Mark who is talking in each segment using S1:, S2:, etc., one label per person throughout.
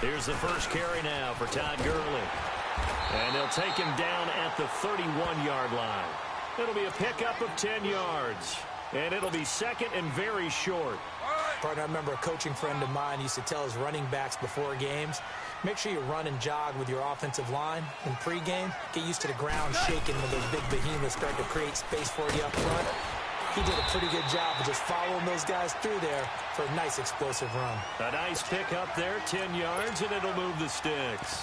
S1: Here's the first carry now for Todd Gurley. And they'll take him down at the 31-yard line. It'll be a pickup of 10 yards. And it'll be second and very short.
S2: Partner, I remember a coaching friend of mine used to tell his running backs before games, make sure you run and jog with your offensive line in pregame. Get used to the ground shaking when those big behemoths start to create space for you up front. He did a pretty good job of just following those guys through there for a nice explosive run.
S1: A nice pick up there, 10 yards, and it'll move the sticks.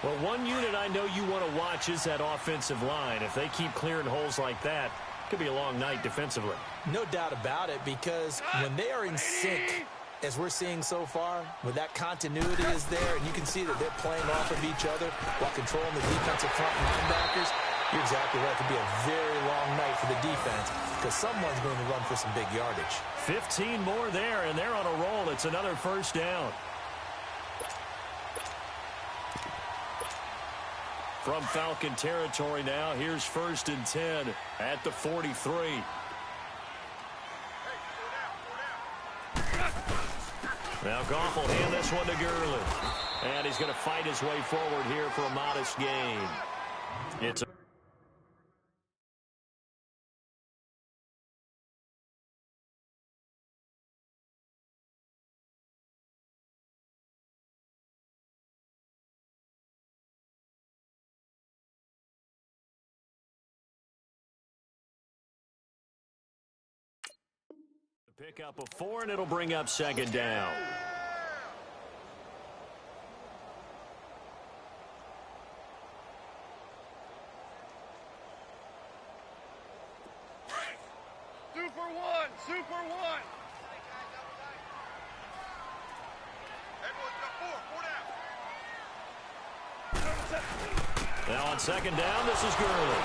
S1: Well, one unit I know you want to watch is that offensive line. If they keep clearing holes like that, it could be a long night defensively.
S2: No doubt about it, because when they are in sync, as we're seeing so far, when that continuity is there, and you can see that they're playing off of each other while controlling the defensive front linebackers, you're exactly right. It could be a very long night for the defense because someone's going to run for some big yardage.
S1: 15 more there, and they're on a roll. It's another first down. From Falcon territory now, here's 1st and 10 at the 43. Now Goff will hand this one to Gurley. And he's going to fight his way forward here for a modest gain. It's pick up a 4, and it'll bring up 2nd down.
S3: Super one.
S1: Now on 2nd down, this is Gurley.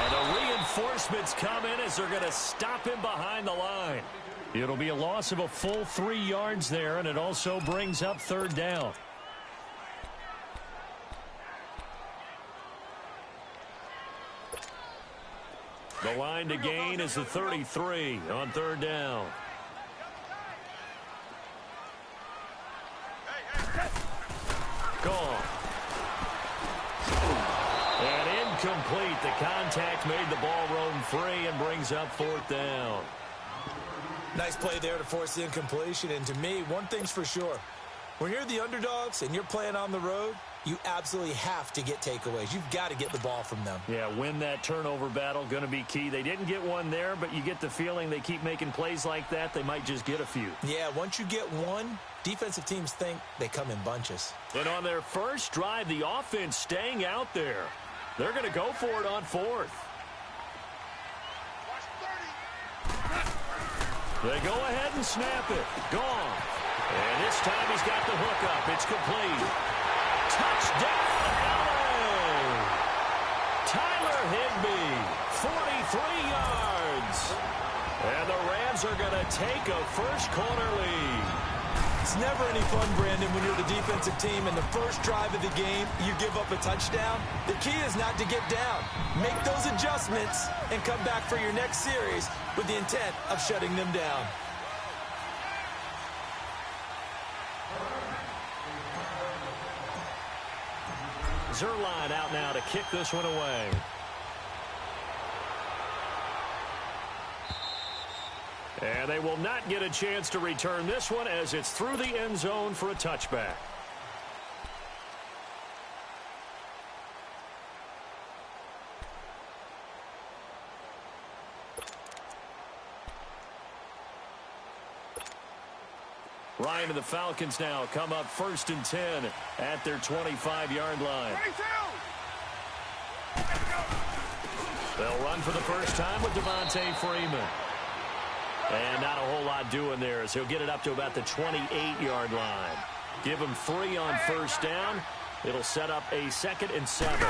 S1: And the reinforcements come in as they're going to stop him behind the line. It'll be a loss of a full 3 yards there, and it also brings up 3rd down. The line to gain is the 33 on 3rd down. Gone. And incomplete. The contact made the ball roam free and brings up 4th down.
S2: Nice play there to force the incompletion. And to me, one thing's for sure. When you're the underdogs and you're playing on the road, you absolutely have to get takeaways. You've got to get the ball from them.
S1: Yeah, win that turnover battle, going to be key. They didn't get one there, but you get the feeling they keep making plays like that, they might just get a few.
S2: Yeah, once you get one, defensive teams think they come in bunches.
S1: And on their first drive, the offense staying out there. They're going to go for it on 4th. They go ahead and snap it. Gone. And this time he's got the hook up. It's complete. Touchdown, LA! Tyler Higbee, 43 yards. And the Rams are going to take a first-quarter lead.
S2: It's never any fun, Brandon, when you're the defensive team and the first drive of the game, you give up a touchdown. The key is not to get down. Make those adjustments and come back for your next series with the intent of shutting them down.
S1: Zerline out now to kick this one away. And they will not get a chance to return this one as it's through the end zone for a touchback. Ryan and the Falcons now come up 1st and 10 at their 25-yard line. They'll run for the first time with Devontae Freeman. And not a whole lot doing there as he'll get it up to about the 28-yard line. Give him 3 on 1st down. It'll set up a 2nd and 7.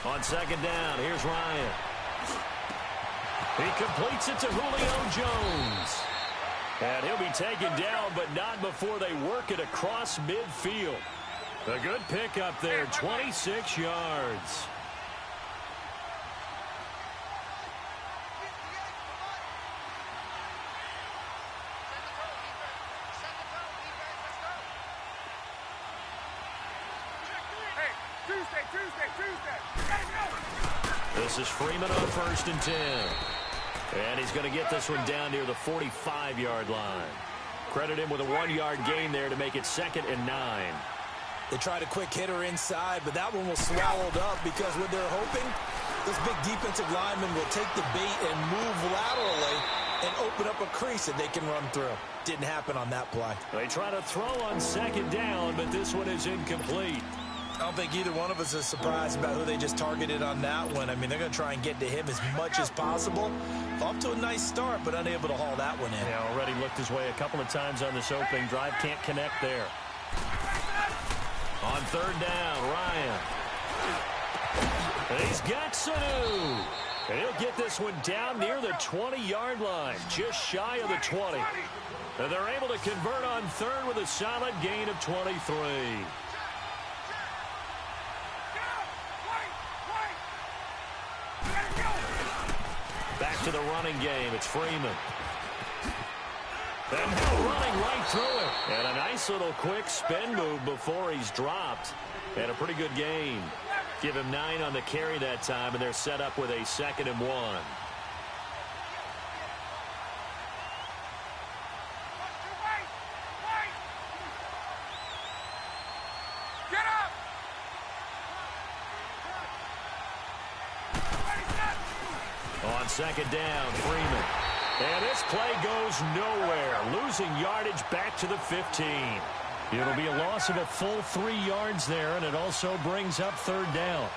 S1: On 2nd down, here's Ryan. He completes it to Julio Jones. And he'll be taken down, but not before they work it across midfield. A good pickup there, 26 yards. This is Freeman on 1st and 10. And he's going to get this one down near the 45-yard line. Credit him with a 1-yard gain there to make it 2nd and 9.
S2: They tried a quick hitter inside, but that one was swallowed up because what they're hoping, this big defensive lineman will take the bait and move laterally and open up a crease that they can run through. Didn't happen on that play.
S1: They try to throw on 2nd down, but this one is incomplete.
S2: I don't think either one of us is surprised about who they just targeted on that one. I mean, they're going to try and get to him as much as possible. Off to a nice start, but unable to haul that one in.
S1: Yeah, already looked his way a couple of times on this opening drive. Can't connect there. On 3rd down, Ryan. And he's got Sanu. And he'll get this one down near the 20-yard line, just shy of the 20. And they're able to convert on 3rd with a solid gain of 23. Back to the running game. It's Freeman. And running right through it. And a nice little quick spin move before he's dropped. And a pretty good gain. Give him 9 on the carry that time, and they're set up with a 2nd and 1.
S3: Get up!
S1: On 2nd down, Freeman. And this play goes nowhere. Losing yardage back to the 15. It'll be a loss of a full 3 yards there, and it also brings up 3rd down.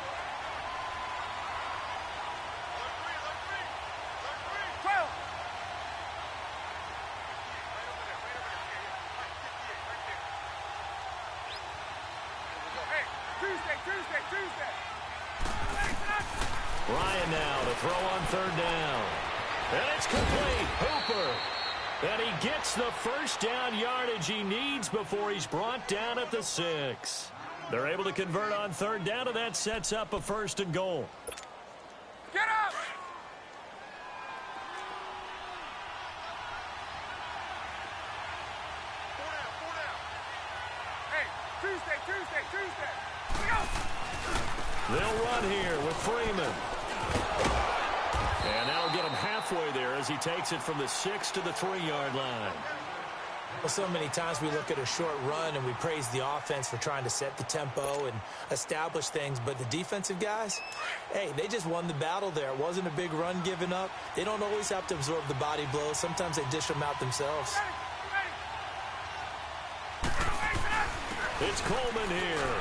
S1: Ryan now to throw on 3rd down. And it's complete. Hooper. And he gets the first down yardage he needs before he's brought down at the 6. They're able to convert on 3rd down, and that sets up a 1st and goal.
S3: Get up! Hey, Tuesday. Go!
S1: They'll run here with Freeman. And that'll get him halfway there as he takes it from the 6 to the 3-yard line.
S2: Well, so many times we look at a short run and we praise the offense for trying to set the tempo and establish things, but the defensive guys, hey, they just won the battle there. It wasn't a big run given up. They don't always have to absorb the body blows. Sometimes they dish them out themselves.
S1: It's Coleman here.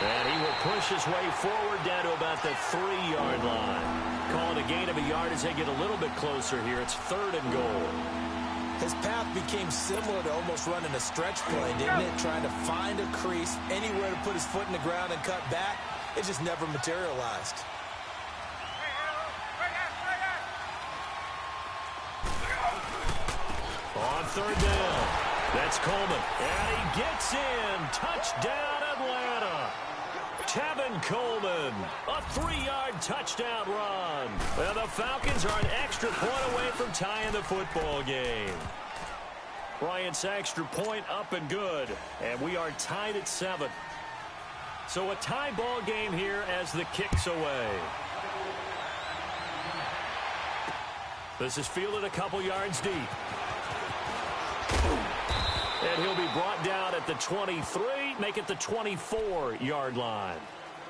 S1: And he will push his way forward down to about the 3-yard line. Calling a gain of a yard as they get a little bit closer here. It's 3rd and goal.
S2: His path became similar to almost running a stretch play, didn't it? Trying to find a crease, anywhere to put his foot in the ground and cut back. It just never materialized.
S1: On 3rd down, that's Coleman. And he gets in. Touchdown, Atlanta. Tevin Coleman, a 3-yard touchdown run. And the Falcons are an extra point away from tying the football game. Bryant's extra point up and good. And we are tied at 7. So a tie ball game here as the kick's away. This is fielded a couple yards deep. And he'll be brought down at the 23, make it the 24-yard line.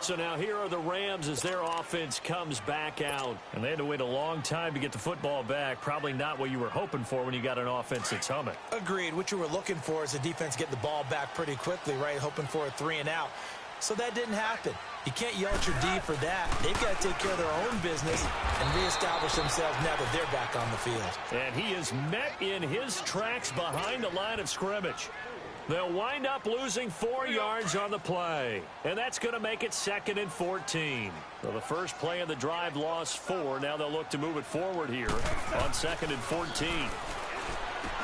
S1: So now here are the Rams as their offense comes back out. And they had to wait a long time to get the football back. Probably not what you were hoping for when you got an offense that's humming.
S2: Agreed. What you were looking for is the defense get the ball back pretty quickly, right? Hoping for a 3 and out. So that didn't happen. You can't yell at your D for that. They've got to take care of their own business and reestablish themselves now that they're back on the field.
S1: And he is met in his tracks behind the line of scrimmage. They'll wind up losing 4 yards on the play. And that's going to make it 2nd and 14. So the first play of the drive lost 4. Now they'll look to move it forward here on 2nd and 14.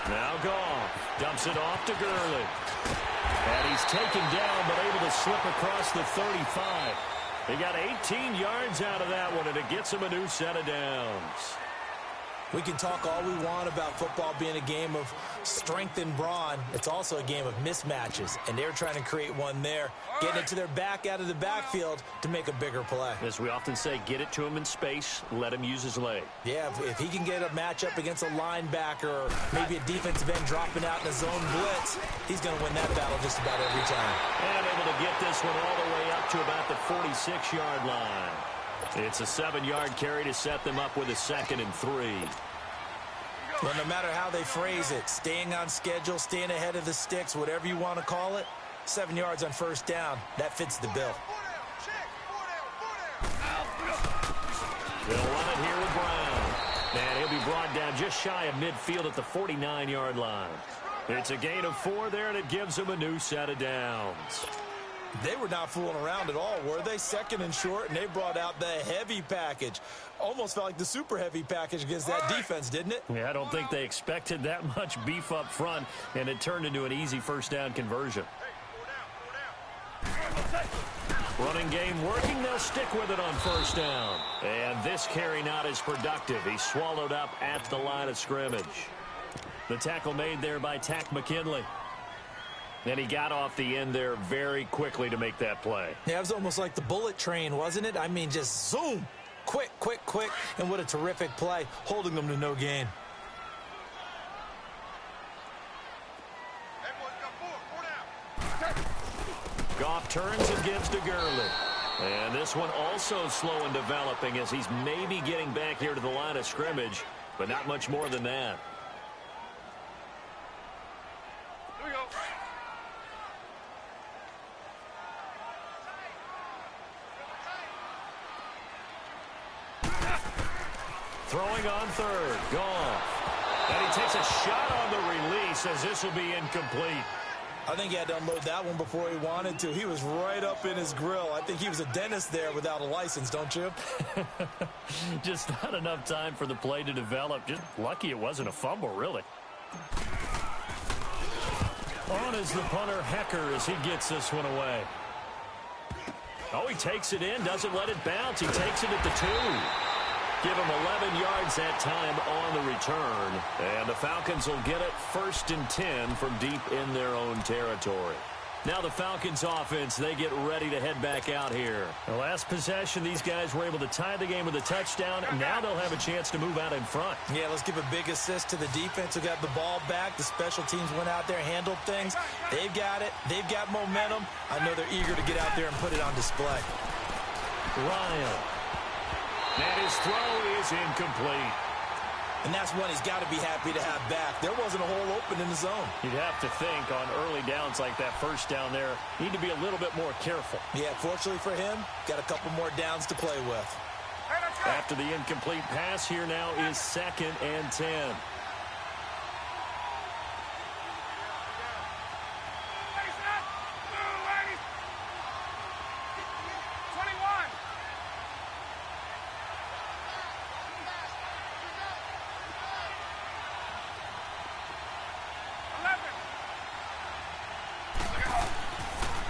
S1: Now Goff dumps it off to Gurley. And he's taken down but able to slip across the 35. They got 18 yards out of that one, and it gets him a new set of downs.
S2: We can talk all we want about football being a game of strength and brawn. It's also a game of mismatches, and they're trying to create one there, getting it to their back out of the backfield to make a bigger play.
S1: As we often say, get it to him in space, let him use his leg.
S2: Yeah, if he can get a matchup against a linebacker or maybe a defensive end dropping out in a zone blitz, he's going to win that battle just about every time.
S1: And able to get this one all the way up to about the 46-yard line. It's a 7-yard carry to set them up with a 2nd and 3.
S2: Well, no matter how they phrase it, staying on schedule, staying ahead of the sticks, whatever you want to call it, 7 yards on first down, that fits the bill.
S1: They'll run it here with Brown. And he'll be brought down just shy of midfield at the 49-yard line. It's a gain of 4 there, and it gives them a new set of downs.
S2: They were not fooling around at all, were they? 2nd and short, and they brought out the heavy package. Almost felt like the super heavy package against that defense, didn't it?
S1: Yeah, I don't think they expected that much beef up front, and it turned into an easy first down conversion. Running game working, they'll stick with it on first down. And this carry not as productive. He's swallowed up at the line of scrimmage. The tackle made there by Tack McKinley. And he got off the end there very quickly to make that play.
S2: Yeah, it was almost like the bullet train, wasn't it? I mean, just zoom. Quick, quick, quick. And what a terrific play, holding them to no gain.
S1: Goff turns and gives to Gurley. And this one also slow in developing as he's maybe getting back here to the line of scrimmage, but not much more than that.
S3: Here we go.
S1: Throwing on third. Goff. And he takes a shot on the release as this will be incomplete.
S2: I think he had to unload that one before he wanted to. He was right up in his grill. I think he was a dentist there without a license, don't you?
S1: Just not enough time for the play to develop. Just lucky it wasn't a fumble, really. On is the punter, Hecker, as he gets this one away. Oh, he takes it in, doesn't let it bounce. He takes it at the 2. Give him 11 yards that time on the return. And the Falcons will get it 1st and 10 from deep in their own territory. Now the Falcons offense, they get ready to head back out here. The last possession, these guys were able to tie the game with a touchdown. And now they'll have a chance to move out in front.
S2: Yeah, let's give a big assist to the defense who got the ball back. The special teams went out there, handled things. They've got it. They've got momentum. I know they're eager to get out there and put it on display.
S1: Ryan. And his throw is incomplete.
S2: And that's one he's got to be happy to have back. There wasn't a hole open in the zone.
S1: You'd have to think on early downs like that first down there, need to be a little bit more careful.
S2: Yeah, fortunately for him, got a couple more downs to play with.
S1: After the incomplete pass, here now is 2nd and 10.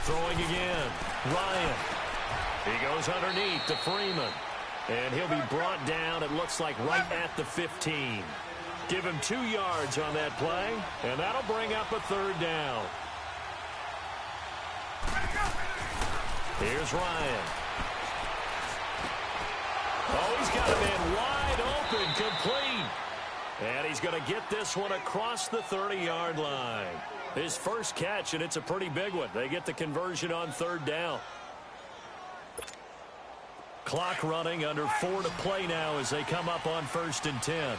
S1: Throwing again. Ryan. He goes underneath to Freeman. And he'll be brought down, it looks like, right at the 15. Give him 2 yards on that play, and that'll bring up a 3rd down. Here's Ryan. Oh, he's got a man wide open, complete. And he's going to get this one across the 30-yard line. His first catch, and it's a pretty big one. They get the conversion on 3rd down. Clock running, under 4 to play now as they come up on 1st and 10.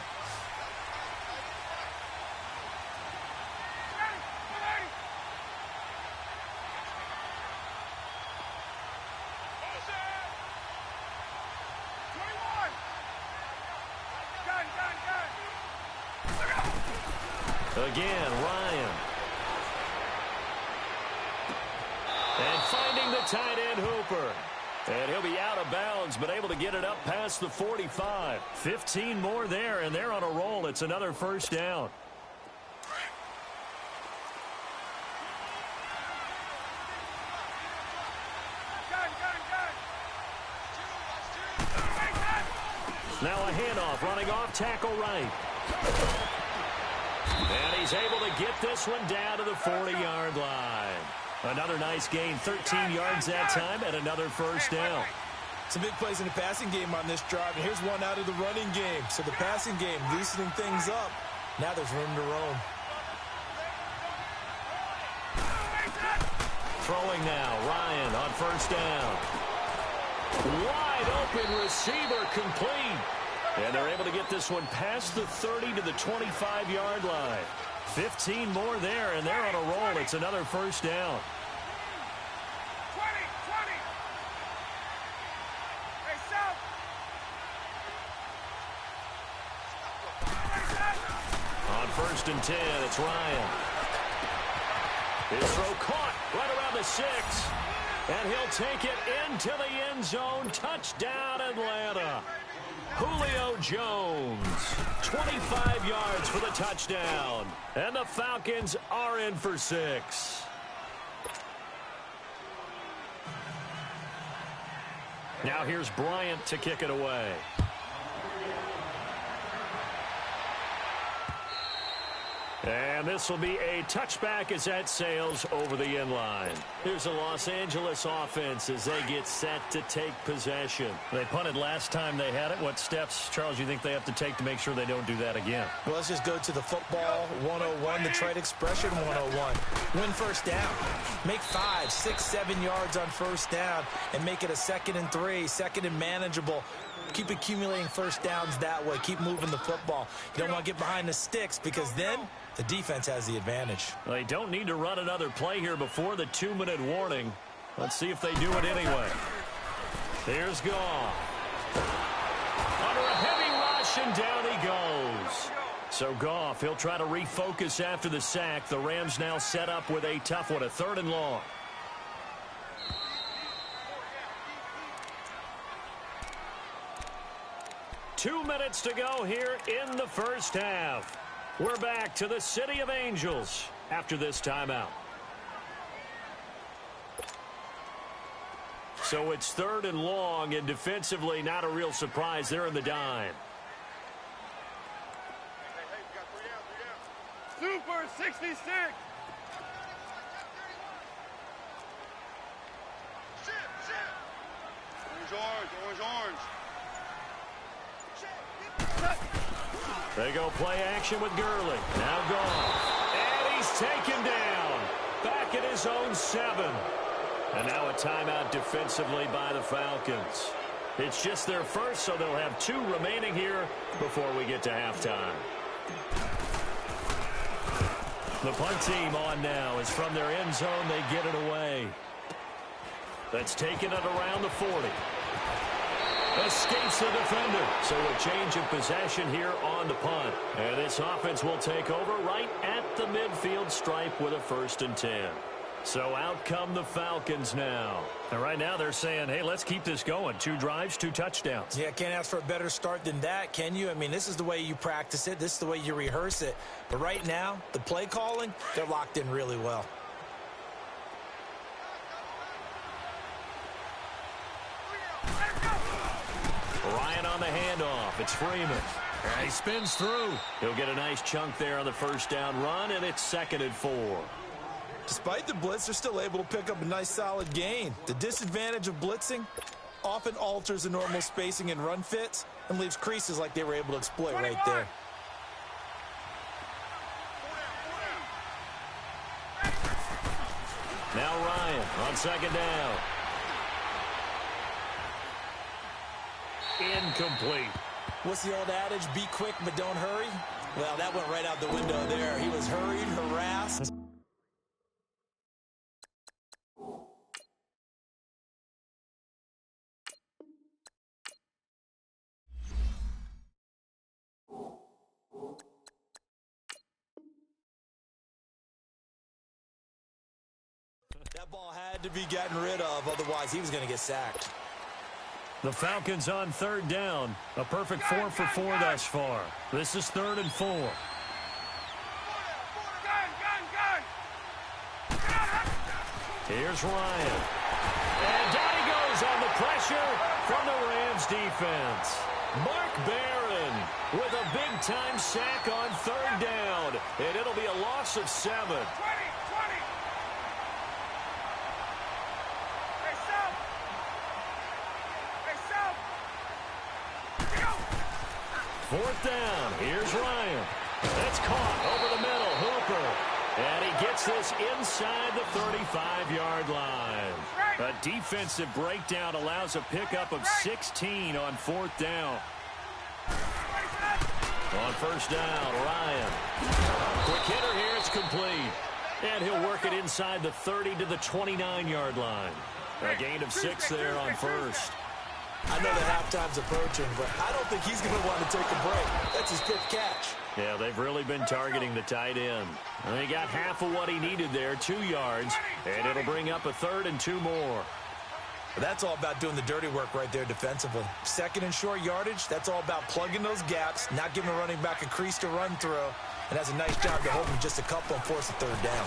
S1: Again, Ryan. And finding the tight end, Hooper. And he'll be out of bounds, but able to get it up past the 45. 15 more there, and they're on a roll. It's another 1st down. Now a handoff, running off, tackle right. And he's able to get this one down to the 40-yard line. Another nice gain, 13 yards that time, and another first down.
S2: Some big plays in the passing game on this drive, and here's one out of the running game. So the passing game loosening things up. Now there's room to roam.
S1: Throwing now, Ryan on first down. Wide open receiver, complete. And they're able to get this one past the 30 to the 25-yard line. 15 more there, and they're on a roll. It's another first down.
S3: 20. Hey, stop.
S1: On first and 10, it's Ryan. His throw caught right around the 6. And he'll take it into the end zone. Touchdown, Atlanta. Julio Jones, 25 yards for the touchdown. And the Falcons are in for 6. Now here's Bryant to kick it away. And this will be a touchback as that sails over the end line. Here's the Los Angeles offense as they get set to take possession. They punted last time they had it. What steps, Charles, you think they have to take to make sure they don't do that again?
S2: Well, let's just go to the football 101, the trade expression 101. Win first down. Make 5, 6, 7 yards on first down and make it a 2nd and 3, 2nd and manageable. Keep accumulating first downs that way. Keep moving the football. You don't want to get behind the sticks because then the defense has the advantage.
S1: They don't need to run another play here before the 2-minute warning. Let's see if they do it anyway. Here's Goff. Under a heavy rush, and down he goes. So Goff, he'll try to refocus after the sack. The Rams now set up with a tough one, a 3rd and long. Two minutes to go here in the first half. We're back to the City of Angels after this timeout. So it's 3rd and long, and defensively not a real surprise. They're in the dime.
S3: Super 66. Orange.
S1: They go play action with Gurley. Now Goff. And he's taken down. Back at his own 7. And now a timeout defensively by the Falcons. It's just their first, so they'll have 2 remaining here before we get to halftime. The punt team on now is from their end zone. They get it away. That's taken it around the 40. Escapes the defender. So a change of possession here on the punt. And this offense will take over right at the midfield stripe with a 1st and 10. So out come the Falcons now. And right now they're saying, hey, let's keep this going. 2 drives, 2 touchdowns.
S2: Yeah, can't ask for a better start than that, can you? I mean, this is the way you practice it. This is the way you rehearse it. But right now, the play calling, they're locked in really well.
S1: Ryan on the handoff. It's Freeman. And he spins through. He'll get a nice chunk there on the first down run, and it's 2nd and 4.
S2: Despite the blitz, they're still able to pick up a nice solid gain. The disadvantage of blitzing often alters the normal spacing and run fits and leaves creases like they were able to exploit right there.
S1: Now Ryan on 2nd down. Incomplete.
S2: What's the old adage? Be quick, but don't hurry. Well, that went right out the window there. He was hurried, harassed. That ball had to be gotten rid of, otherwise he was going to get sacked.
S1: The Falcons on 3rd down. A perfect 4 for 4 thus far. This is 3rd and 4. Here's Ryan. And down he goes on the pressure from the Rams defense. Mark Barron with a big-time sack on third down, and it'll be a loss of 7.
S3: 20. Hey, South. Hey, South. Go.
S1: Fourth down. Here's Ryan. That's caught over the middle. Hooper. And he gets this inside the 35-yard line. A defensive breakdown allows a pickup of 16 on fourth down. On first down, Ryan. Quick hitter here. It's complete. And he'll work it inside the 30 to the 29-yard line. A gain of 6 there on first.
S2: I know the halftime's approaching, but I don't think he's going to want to take a break. That's his fifth catch.
S1: Yeah, they've really been targeting the tight end. And he got half of what he needed there, 2 yards, and it'll bring up a 3rd and 2 more.
S2: That's all about doing the dirty work right there defensively. Second and short yardage, that's all about plugging those gaps, not giving a running back a crease to run through, and that's a nice job to hold him just a couple and force a third down.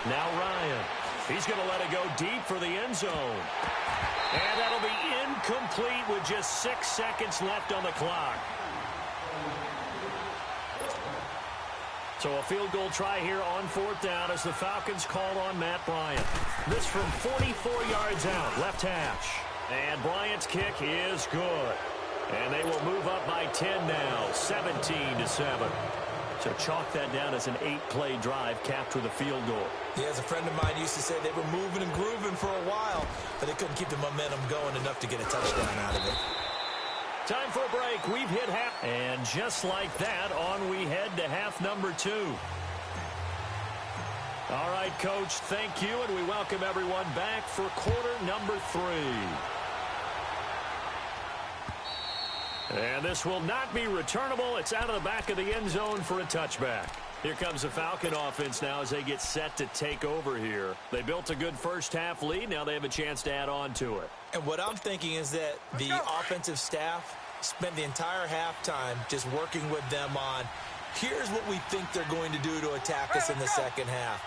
S1: Now Ryan. He's going to let it go deep for the end zone. And that'll be incomplete with just 6 seconds left on the clock. So a field goal try here on fourth down as the Falcons call on Matt Bryant. This from 44 yards out, left hash. And Bryant's kick is good. And they will move up by 10 now, 17-7. So chalk that down as an 8-play drive capped with a field goal.
S2: Yeah, as a friend of mine used to say, they were moving and grooving for a while, but they couldn't keep the momentum going enough to get a touchdown out of it.
S1: Time for a break. We've hit half. And just like that, on we head to half number 2. All right, Coach, thank you, and we welcome everyone back for quarter number 3. And this will not be returnable. It's out of the back of the end zone for a touchback. Here comes the Falcon offense now as they get set to take over here. They built a good first-half lead. Now they have a chance to add on to it.
S2: And what I'm thinking is that the offensive staff spent the entire halftime just working with them on, here's what we think they're going to do to attack us in the second half.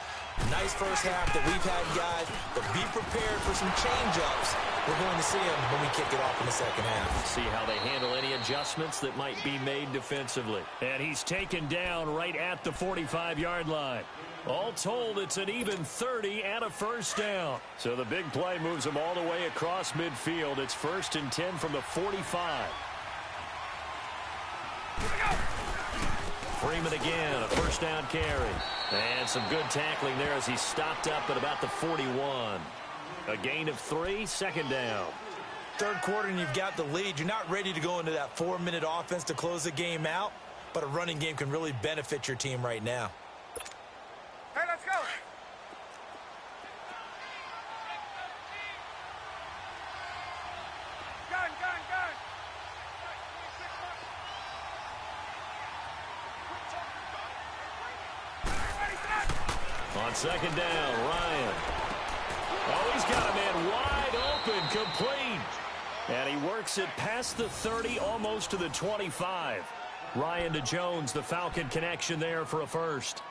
S2: Nice first half that we've had, guys, but be prepared for some change-ups. We're going to see them when we kick it off in the second half.
S1: See how they handle any adjustments that might be made defensively. And he's taken down right at the 45-yard line. All told, it's an even 30 and a first down. So the big play moves them all the way across midfield. It's 1st and 10 from the 45. Freeman again, a first down carry. And some good tackling there as he stopped up at about the 41. A gain of 3, second down.
S2: Third quarter and you've got the lead. You're not ready to go into that 4-minute offense to close the game out, but a running game can really benefit your team right now.
S3: Hey, let's go. Gun.
S1: On second down, Ryan. Oh, he's got a man wide open, complete. And he works it past the 30, almost to the 25. Ryan to Jones, the Falcon connection there for a first.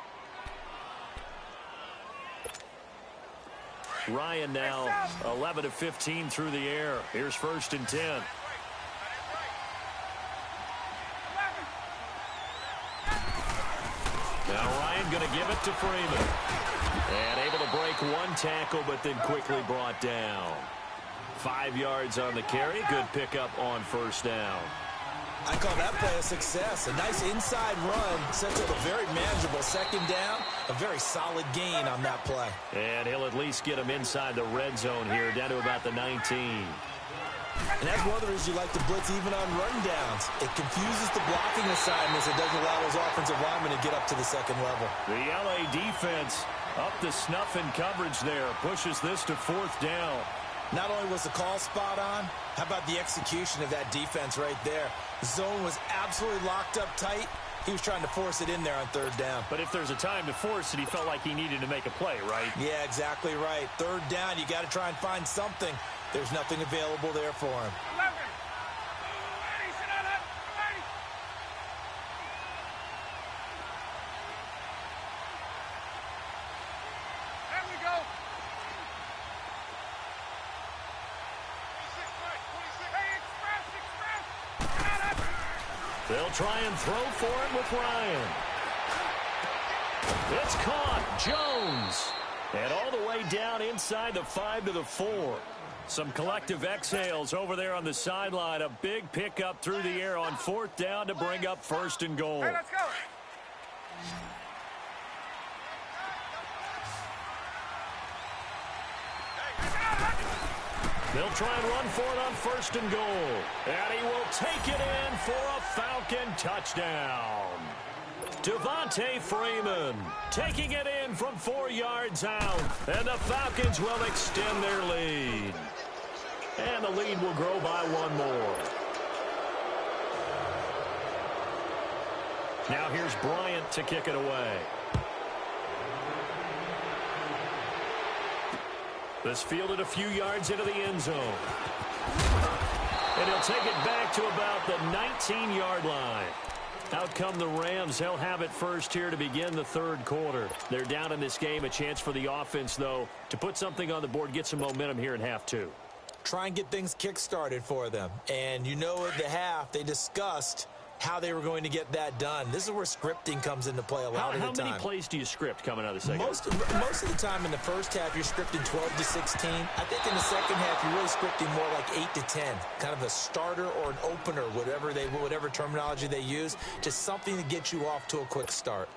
S1: Ryan now 11 of 15 through the air. Here's 1st and 10. Now Ryan going to give it to Freeman. And able to break one tackle, but then quickly brought down. 5 yards on the carry. Good pickup on first down.
S2: I call that play a success. A nice inside run sets up a very manageable second down. A very solid gain on that play.
S1: And he'll at least get him inside the red zone here, down to about the 19.
S2: And that's one of the reasons you like to blitz even on rundowns. It confuses the blocking assignments. It doesn't allow those offensive linemen to get up to the second level.
S1: The LA defense up to snuff in coverage there. Pushes this to 4th down.
S2: Not only was the call spot on, how about the execution of that defense right there? The zone was absolutely locked up tight. He was trying to force it in there on 3rd down.
S1: But if there's a time to force it, he felt like he needed to make a play, right?
S2: Yeah, exactly right. 3rd down, you got to try and find something. There's nothing available there for him.
S3: 11. Ready, sit down, ready. There we go. 26, right, 26. Hey, express.
S1: They'll try and throw for it with Ryan. It's caught. Jones. And all the way down inside the 5 to the 4. Some collective exhales over there on the sideline. A big pickup through the air on 4th down to bring up 1st and goal.
S3: Hey, let's go.
S1: They'll try and run for it on 1st and goal. And he will take it in for a Falcon touchdown. Devontae Freeman taking it in from 4 yards out. And the Falcons will extend their lead. And the lead will grow by 1 more. Now here's Bryant to kick it away. This fielded a few yards into the end zone. And he'll take it back to about the 19-yard line. Out come the Rams. They'll have it first here to begin the 3rd quarter. They're down in this game. A chance for the offense, though, to put something on the board, get some momentum here in half 2.
S2: Try and get things kick-started for them. And you know at the half, they discussed how they were going to get that done. This is where scripting comes into play a lot of the time.
S1: How many plays do you script coming out of the second?
S2: Most of the time in the first half, you're scripting 12 to 16. I think in the second half, you're really scripting more like 8 to 10. Kind of a starter or an opener, whatever terminology they use. Just something to get you off to a quick start.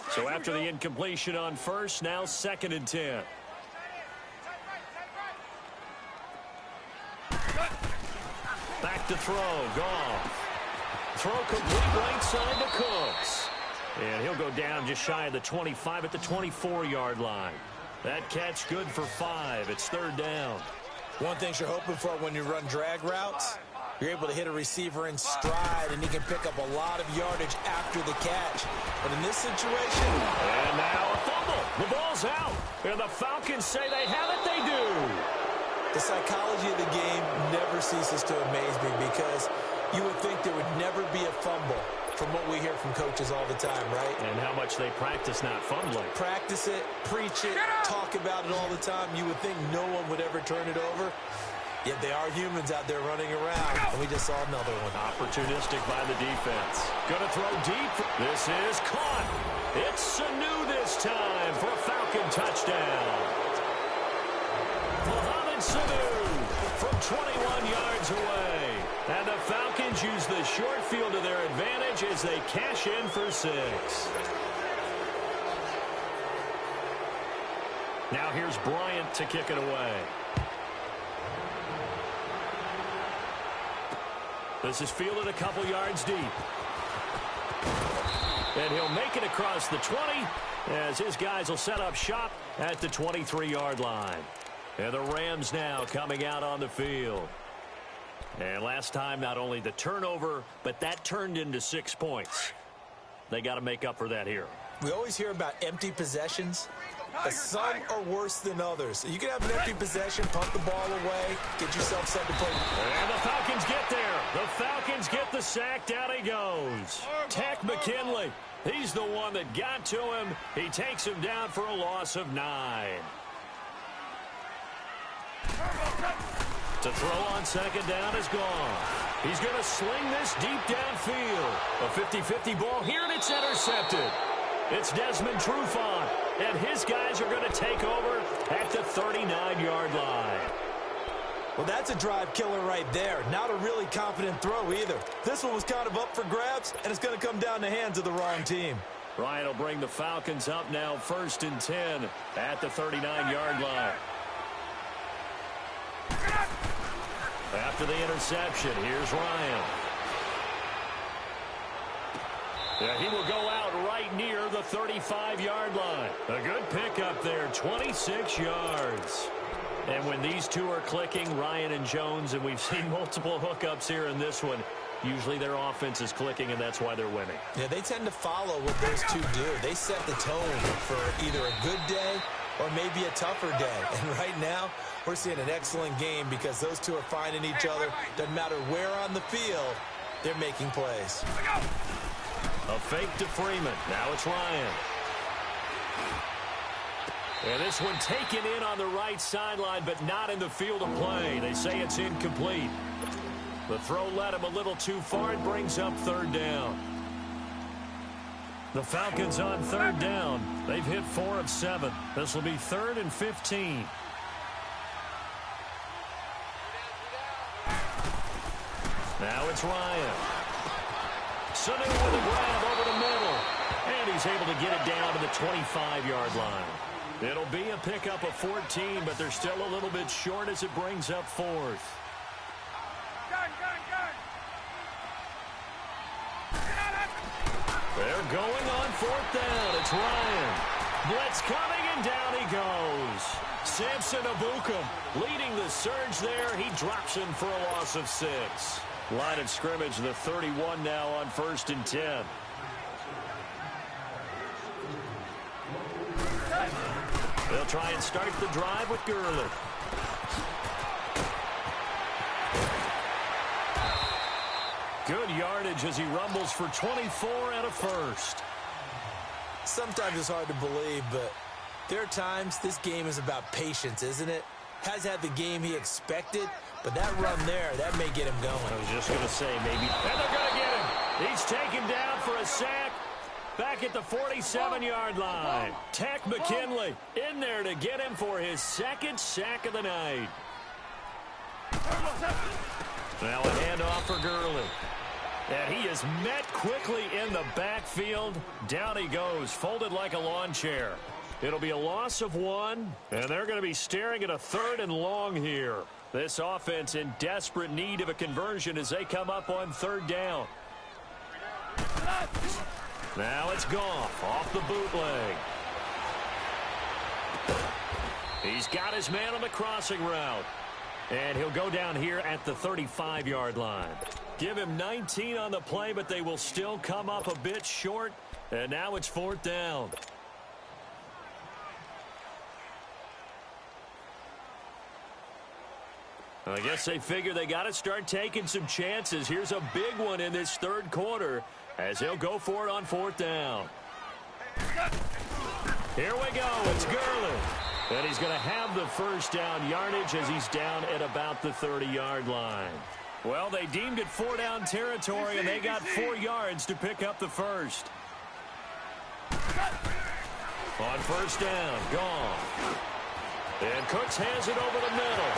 S1: So after the incompletion on 1st, now 2nd and 10. Back to throw. Goff. Throw complete right side to Cooks. And he'll go down just shy of the 25 at the 24-yard line. That catch good for 5. It's 3rd down.
S2: One thing you're hoping for when you run drag routes, you're able to hit a receiver in stride, and he can pick up a lot of yardage after the catch. But in this situation...
S1: And now a fumble. The ball's out. And the Falcons say they have it. They do.
S2: The psychology of the game never ceases to amaze me because you would think there would never be a fumble from what we hear from coaches all the time, right?
S1: And how much they practice not fumbling.
S2: Practice it, preach it, talk about it all the time. You would think no one would ever turn it over. Yet they are humans out there running around, and we just saw another one.
S1: Opportunistic by the defense. Going to throw deep. This is caught. It's Sanu this time for a Falcon touchdown. Mohamed Sanu from 21 yards away. And the Falcons use the short field to their advantage as they cash in for 6. Now here's Bryant to kick it away. This is fielded a couple yards deep. And he'll make it across the 20 as his guys will set up shop at the 23-yard line. And the Rams now coming out on the field. And last time, not only the turnover, but that turned into 6 points. They got to make up for that here.
S2: We always hear about empty possessions. Some are worse than others. You can have an empty possession, punt the ball away, get yourself set to play.
S1: And the Falcons get there. The Falcons get the sack. Down he goes. Tech McKinley. He's the one that got to him. He takes him down for a loss of 9. To throw on 2nd down is gone. He's going to sling this deep downfield. A 50-50 ball here, and it's intercepted. It's Desmond Trufant, and his guys are going to take over at the 39-yard line.
S2: Well, that's a drive killer right there. Not a really confident throw either. This one was kind of up for grabs, and it's going to come down the hands of the wrong team.
S1: Ryan will bring the Falcons up now 1st and 10 at the 39-yard line. After the interception, here's Ryan. Yeah, he will go out right near the 35-yard line. A good pickup there, 26 yards. And when these two are clicking, Ryan and Jones, and we've seen multiple hookups here in this one, usually their offense is clicking, and that's why they're winning.
S2: Yeah, they tend to follow what those two do. They set the tone for either a good day or maybe a tougher day. And right now, we're seeing an excellent game because those two are finding each other. Doesn't matter where on the field, they're making plays.
S1: A fake to Freeman. Now it's Ryan. And this one taken in on the right sideline, but not in the field of play. They say it's incomplete. The throw led him a little too far and brings up third down. The Falcons on third down. They've hit 4 of 7. This will be 3rd and 15. Now it's Ryan. Sanu with a grab over the middle. And he's able to get it down to the 25-yard line. It'll be a pickup of 14, but they're still a little bit short as it brings up 4th. They're going on 4th down. It's Ryan. Blitz coming, and down he goes. Samson Abukum leading the surge there. He drops in for a loss of 6. Line of scrimmage, the 31 now on 1st and 10. They'll try and start the drive with Gurley. Good yardage as he rumbles for 24 and a first.
S2: Sometimes it's hard to believe, but there are times this game is about patience, isn't it? Has had the game he expected, but that run there, that may get him going.
S1: I was just going to say, maybe. And they're going to get him. He's taken down for a sack. Back at the 47-yard line. Tack McKinley in there to get him for his 2nd sack of the night. Now a handoff for Gurley. And he is met quickly in the backfield. Down he goes, folded like a lawn chair. It'll be a loss of 1, and they're going to be staring at a 3rd and long here. This offense in desperate need of a conversion as they come up on 3rd down. Now it's Goff off the bootleg. He's got his man on the crossing route. And he'll go down here at the 35-yard line. Give him 19 on the play, but they will still come up a bit short. And now it's 4th down. I guess they figure they got to start taking some chances. Here's a big one in this 3rd quarter as he'll go for it on 4th down. Here we go. It's Gurley. And he's going to have the 1st down yardage as he's down at about the 30-yard line. Well, they deemed it 4 down territory, and they got 4 yards to pick up the 1st. On 1st down, gone. And Cooks has it over the middle.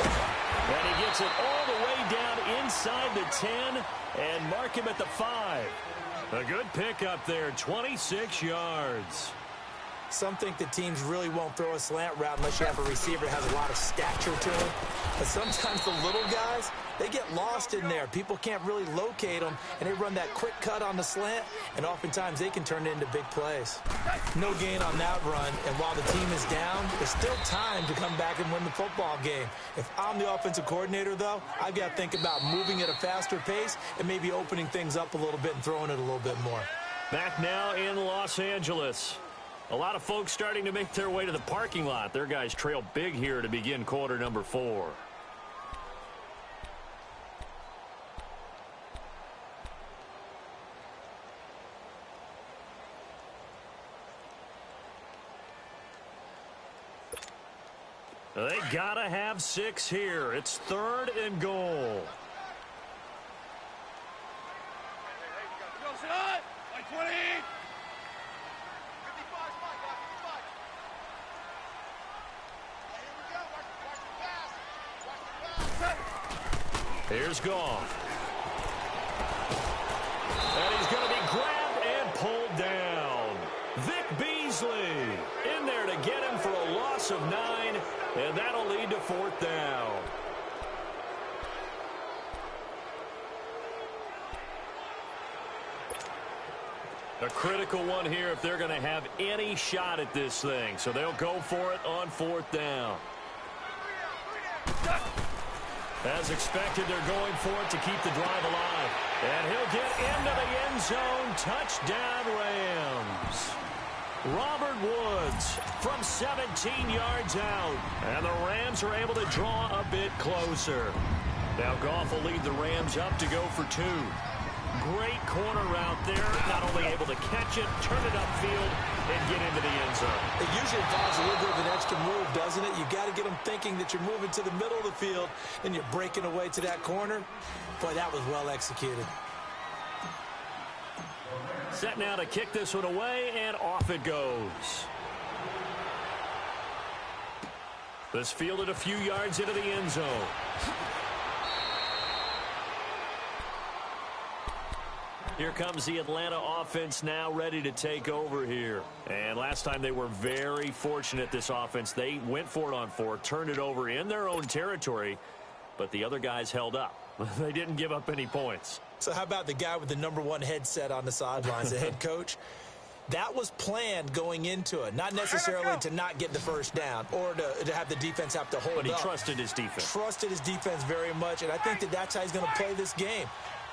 S1: And he gets it all the way down inside the 10 and mark him at the 5. A good pickup there, 26 yards.
S2: Some think the teams really won't throw a slant route unless you have a receiver that has a lot of stature to him. But sometimes the little guys, they get lost in there. People can't really locate them, and they run that quick cut on the slant, and oftentimes they can turn it into big plays. No gain on that run, and while the team is down, there's still time to come back and win the football game. If I'm the offensive coordinator, though, I've got to think about moving at a faster pace and maybe opening things up a little bit and throwing it a little bit more.
S1: Back now in Los Angeles. A lot of folks starting to make their way to the parking lot. Their guys trail big here to begin quarter number 4. They gotta have 6 here. It's 3rd and goal. Here's Goff. And he's going to be grabbed and pulled down. Vic Beasley in there to get him for a loss of 9, and that'll lead to 4th down. A critical one here if they're going to have any shot at this thing. So they'll go for it on 4th down. As expected, they're going for it to keep the drive alive. And he'll get into the end zone. Touchdown, Rams. Robert Woods from 17 yards out. And the Rams are able to draw a bit closer. Now Goff will lead the Rams up to go for 2. Great corner route there. Not only able to catch it, turn it upfield, and get into the end zone.
S2: It usually involves a little bit of an extra move, doesn't it? You've got to get them thinking that you're moving to the middle of the field and you're breaking away to that corner. Boy, that was well executed.
S1: Set now to kick this one away, and off it goes. This fielded a few yards into the end zone. Here comes the Atlanta offense now ready to take over here. And last time they were very fortunate, this offense. They went for it on 4, turned it over in their own territory, but the other guys held up. They didn't give up any points.
S2: So how about the guy with the #1 headset on the sidelines, the head coach? That was planned going into it, not necessarily to not get the first down or to have the defense have to hold up.
S1: But he trusted his defense.
S2: Trusted his defense very much, and I think that that's how he's going to play this game.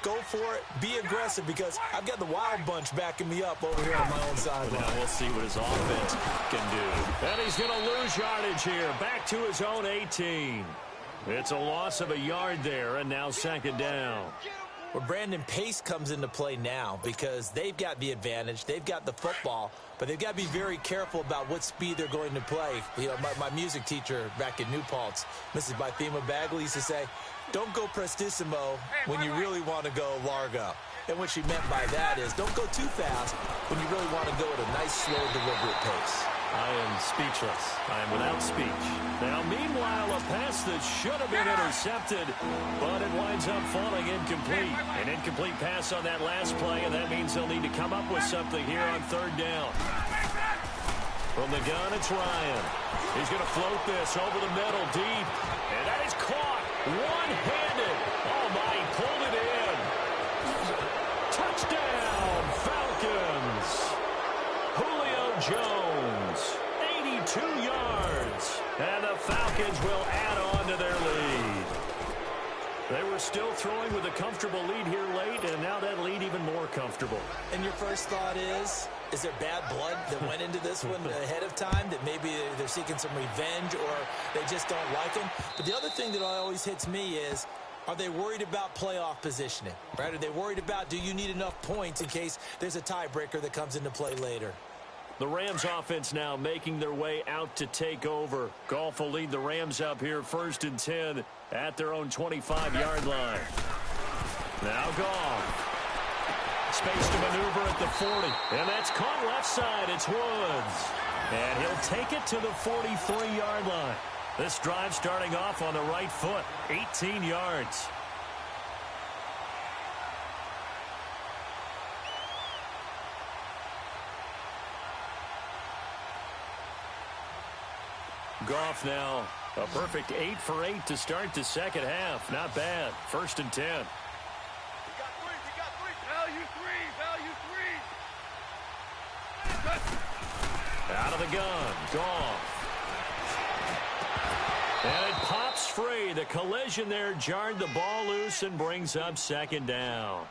S2: Go for it. Be aggressive, because I've got the wild bunch backing me up over here on my own sideline.
S1: Now we'll see what his offense can do. And he's going to lose yardage here. Back to his own 18. It's a loss of a yard there, and now second down.
S2: Well, Brandon, pace comes into play now because they've got the advantage. They've got the football, but they've got to be very careful about what speed they're going to play. You know, my music teacher back in New Paltz, Mrs. Bythema Bagley, used to say, don't go prestissimo when you really want to go largo. And what she meant by that is don't go too fast when you really want to go at a nice, slow, deliberate pace.
S1: I am speechless. I am without speech. Now, meanwhile, a pass that should have been intercepted, but it winds up falling incomplete. An incomplete pass on that last play, and that means they'll need to come up with something here on third down. From the gun, it's Ryan. He's going to float this over the middle deep, and that is caught one-handed. Oh, my, he pulled it in. Touchdown, Falcons. Julio Jones, 82 yards, and the Falcons will add on to their lead. They were still throwing with a comfortable lead here late, and now that lead even more comfortable.
S2: And your first thought is there bad blood that went into this one ahead of time, that maybe they're seeking some revenge or they just don't like him? But the other thing that always hits me is, are they worried about playoff positioning? Right? Are they worried about, do you need enough points in case there's a tiebreaker that comes into play later?
S1: The Rams offense now making their way out to take over. Goff will lead the Rams up here 1st and 10 at their own 25-yard line. Now Goff. Space to maneuver at the 40. And that's caught left side. It's Woods. And he'll take it to the 43-yard line. This drive starting off on the right foot. 18 yards. Goff now a perfect 8 for 8 to start the second half. Not bad. 1st and 10.
S3: We got three. Value three.
S1: Out of the gun. Goff. And it pops free. The collision there jarred the ball loose and brings up second down.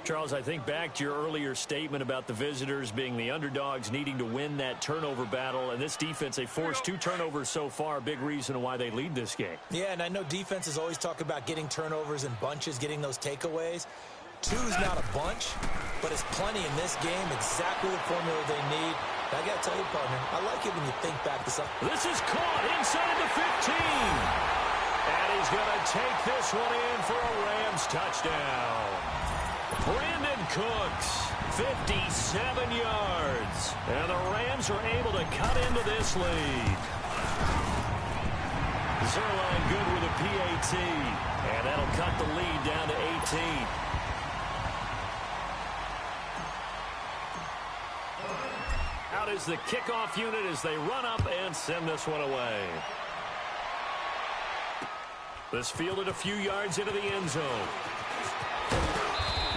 S1: Charles, I think back to your earlier statement about the visitors being the underdogs, needing to win that turnover battle. And this defense, they forced 2 turnovers so far. Big reason why they lead this game.
S2: Yeah, and I know defenses always talk about getting turnovers in bunches, getting those takeaways. 2 is not a bunch, but it's plenty in this game. Exactly the formula they need. I got to tell you, partner, I like it when you think back to something.
S1: This is caught inside the 15. And he's going to take this one in for a Rams touchdown. Brandon Cooks, 57 yards. And the Rams are able to cut into this lead. Zerline good with a PAT. And that'll cut the lead down to 18. Out is the kickoff unit as they run up and send this one away. This fielded a few yards into the end zone.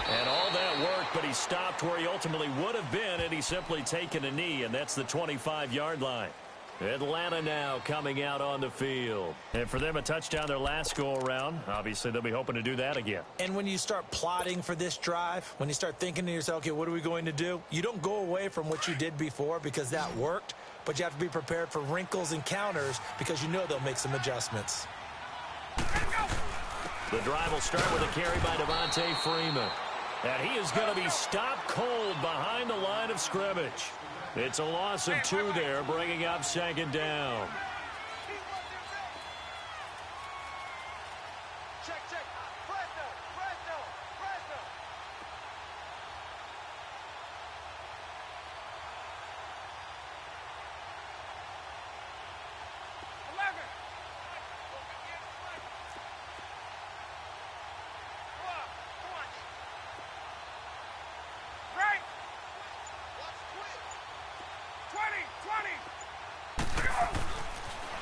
S1: And all that work, but he stopped where he ultimately would have been, and he's simply taken a knee, and that's the 25-yard line. Atlanta now coming out on the field. And for them, a touchdown their last go-around. Obviously, they'll be hoping to do that again.
S2: And when you start plotting for this drive, when you start thinking to yourself, okay, what are we going to do? You don't go away from what you did before because that worked, but you have to be prepared for wrinkles and counters because you know they'll make some adjustments.
S1: The drive will start with a carry by Devontae Freeman. And he is going to be stopped cold behind the line of scrimmage. It's a loss of 2 there, bringing up 2nd down.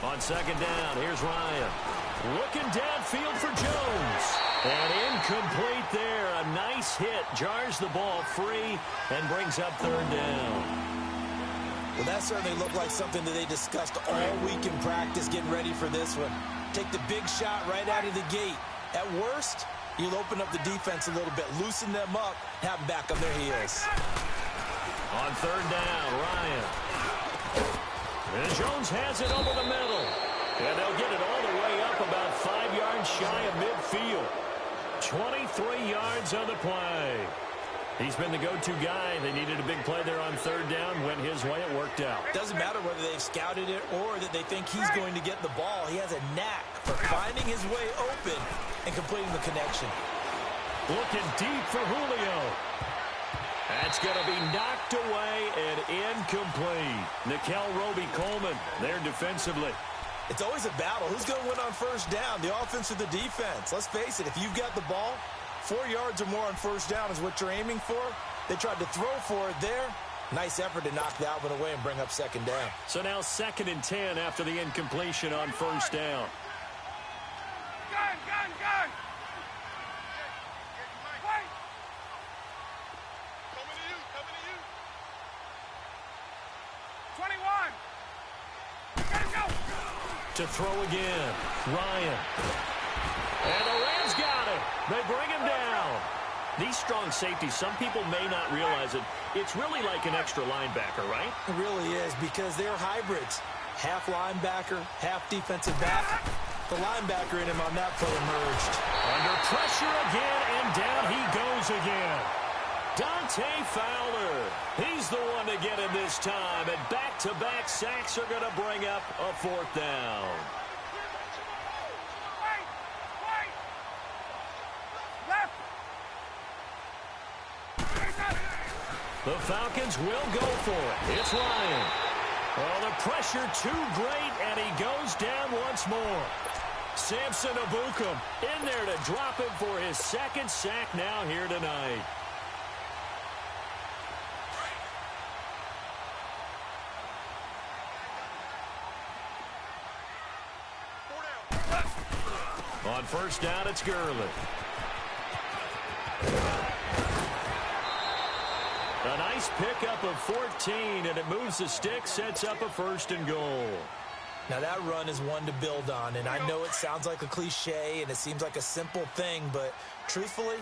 S1: On 2nd down, here's Ryan. Looking downfield for Jones. And incomplete there. A nice hit. Jars the ball free and brings up 3rd down.
S2: Well, that certainly looked like something that they discussed all week in practice getting ready for this one. Take the big shot right out of the gate. At worst, you'll open up the defense a little bit, loosen them up, have them back on their heels.
S1: On 3rd down, Ryan. And Jones has it over the middle. And they'll get it all the way up about 5 yards shy of midfield. 23 yards on the play. He's been the go-to guy. They needed a big play there on 3rd down. Went his way. It worked out.
S2: Doesn't matter whether they've scouted it or that they think he's going to get the ball. He has a knack for finding his way open and completing the connection.
S1: Looking deep for Julio. That's going to be knocked away and incomplete. Nickel Roby-Coleman there defensively.
S2: It's always a battle. Who's going to win on 1st down, the offense or the defense? Let's face it, if you've got the ball, 4 yards or more on 1st down is what you're aiming for. They tried to throw for it there. Nice effort to knock that one away and bring up 2nd down.
S1: So now 2nd and 10 after the incompletion on 1st down.
S3: Gun, gun, gun! Wait! Coming to you, coming to you. 21! Let's go!
S1: To throw again, Ryan. And the Rams got it. They bring him down. These strong safeties, some people may not realize it. It's really like an extra linebacker, right?
S2: It really is, because they're hybrids. Half linebacker, half defensive back. The linebacker in him on that play emerged.
S1: Under pressure again, and down he goes again. Dante Fowler. He's the one to get him this time. And back-to-back sacks are going to bring up a 4th down. The Falcons will go for it. It's Ryan. Oh, the pressure too great, and he goes down once more. Samson Ebukam in there to drop him for his 2nd sack now here tonight. On 1st down, it's Gurley. A nice pickup of 14, and it moves the stick, sets up a 1st and goal.
S2: Now that run is one to build on, and I know it sounds like a cliche and it seems like a simple thing, but truthfully,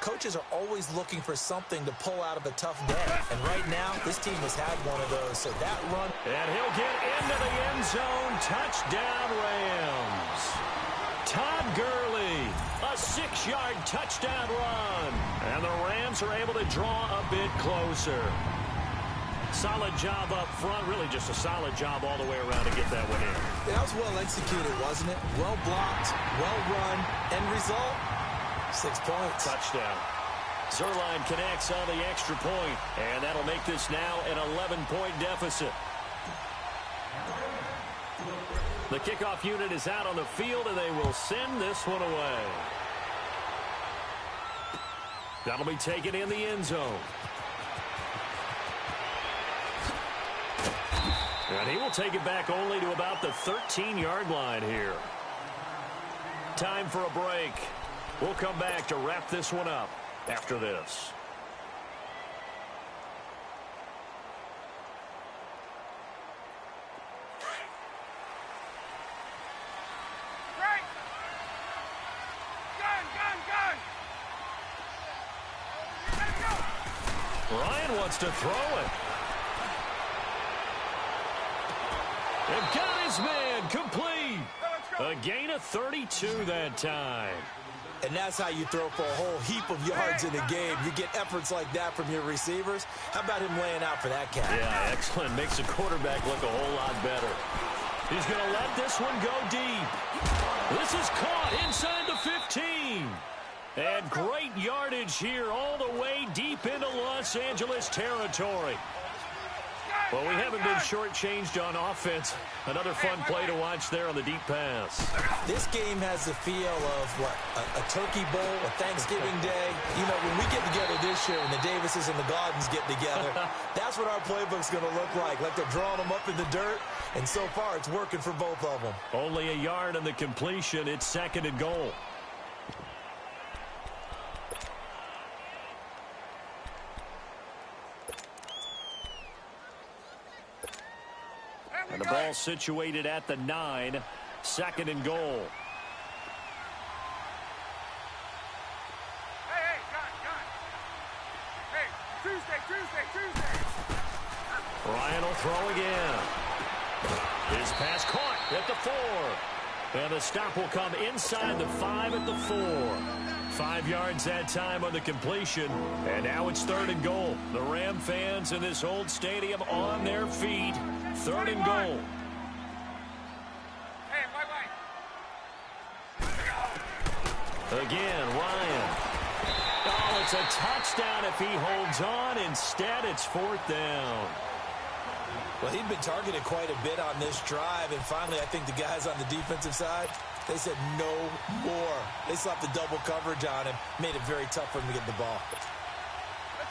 S2: coaches are always looking for something to pull out of a tough day. And right now, this team has had one of those, so that run...
S1: And he'll get into the end zone. Touchdown, Rams. Todd Gurley, a 6-yard touchdown run. And the Rams are able to draw a bit closer. Solid job up front, really just a solid job all the way around to get that one in.
S2: That was well executed, wasn't it? Well blocked, well run, end result, 6 points.
S1: Touchdown. Zuerlein connects on the extra point, and that'll make this now an 11-point deficit. The kickoff unit is out on the field, and they will send this one away. That'll be taken in the end zone. And he will take it back only to about the 13-yard line here. Time for a break. We'll come back to wrap this one up after this. Ryan wants to throw it. And got his man complete. A gain of 32 that time.
S2: And that's how you throw for a whole heap of yards in a game. You get efforts like that from your receivers. How about him laying out for that catch?
S1: Yeah, excellent. Makes the quarterback look a whole lot better. He's going to let this one go deep. This is caught inside the 15. And great yardage here all the way deep into Los Angeles territory. Well, we haven't been shortchanged on offense. Another fun play to watch there on the deep pass.
S2: This game has the feel of, what, a turkey bowl, a Thanksgiving day. You know, when we get together this year and the Davises and the Gaudens get together, that's what our playbook's going to look like they're drawing them up in the dirt, and so far it's working for both of them.
S1: Only a yard on the completion. It's 2nd and goal. And the ball situated at the 9, 2nd and goal.
S3: Hey, gun. Hey, Tuesday.
S1: Ryan will throw again. His pass caught at the 4. And the stop will come inside the 5 at the 4. 5 yards that time on the completion. And now it's 3rd and goal. The Ram fans in this old stadium on their feet. 3rd and goal.
S3: Hey, wait.
S1: Again, Ryan. Oh, it's a touchdown if he holds on. Instead, it's 4th down.
S2: Well, he'd been targeted quite a bit on this drive, and finally I think the guys on the defensive side, they said no more. They slapped the double coverage on him, made it very tough for him to get the ball.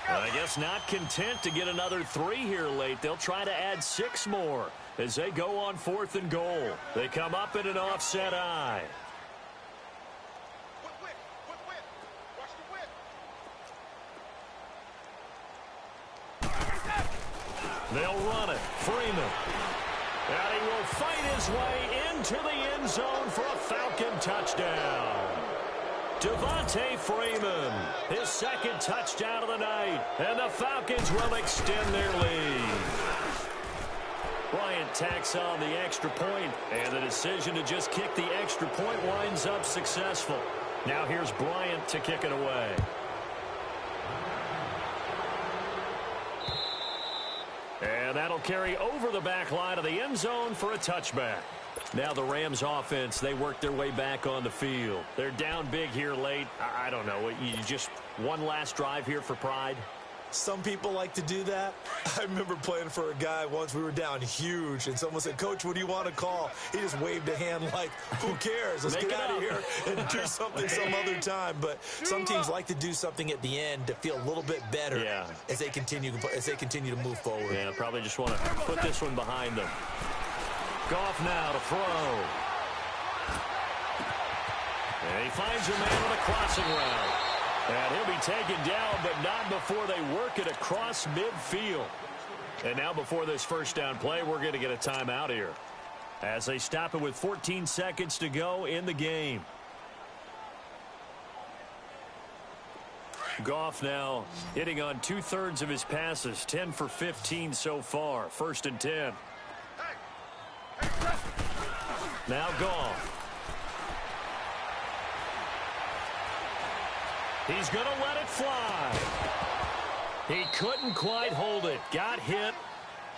S1: Well, I guess not content to get another 3 here late. They'll try to add 6 more as they go on 4th and goal. They come up in an offset eye.
S3: Watch the whip.
S1: They'll run it. Freeman. And he will fight his way into the end zone for a Falcon touchdown. Devontae Freeman, his 2nd touchdown of the night, and the Falcons will extend their lead. Bryant tacks on the extra point, and the decision to just kick the extra point winds up successful. Now here's Bryant to kick it away. And that'll carry over the back line of the end zone for a touchback. Now the Rams offense, they work their way back on the field. They're down big here late. I don't know. You just one last drive here for pride?
S2: Some people like to do that. I remember playing for a guy once. We were down huge, and someone said, "Coach, what do you want to call?" He just waved a hand like, "Who cares? Let's get out of here and do something some other time." But some teams like to do something at the end to feel a little bit better as they continue to move forward.
S1: Yeah, probably just want to put this one behind them. Goff now to throw. And he finds a man on a crossing route. And he'll be taken down, but not before they work it across midfield. And now before this first down play, we're going to get a timeout here as they stop it with 14 seconds to go in the game. Goff now hitting on 2/3 of his passes, 10 for 15 so far. 1st and 10. Now Goff. He's going to let it fly. He couldn't quite hold it. Got hit.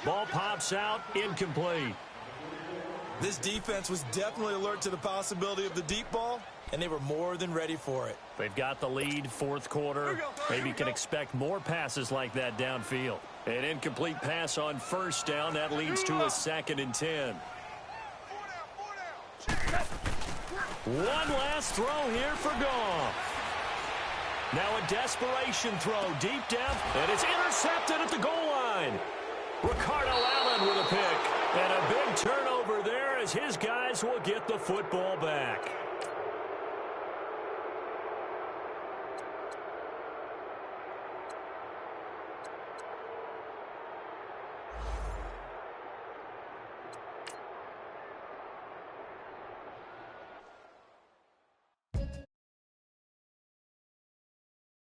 S1: Ball pops out. Incomplete.
S2: This defense was definitely alert to the possibility of the deep ball, and they were more than ready for it.
S1: They've got the lead, 4th quarter. Maybe can expect more passes like that downfield. An incomplete pass on 1st down. That leads to a 2nd and 10. One last throw here for Goff. Now a desperation throw deep down, and it's intercepted at the goal line. Ricardo Allen with a pick, and a big turnover there as his guys will get the football back.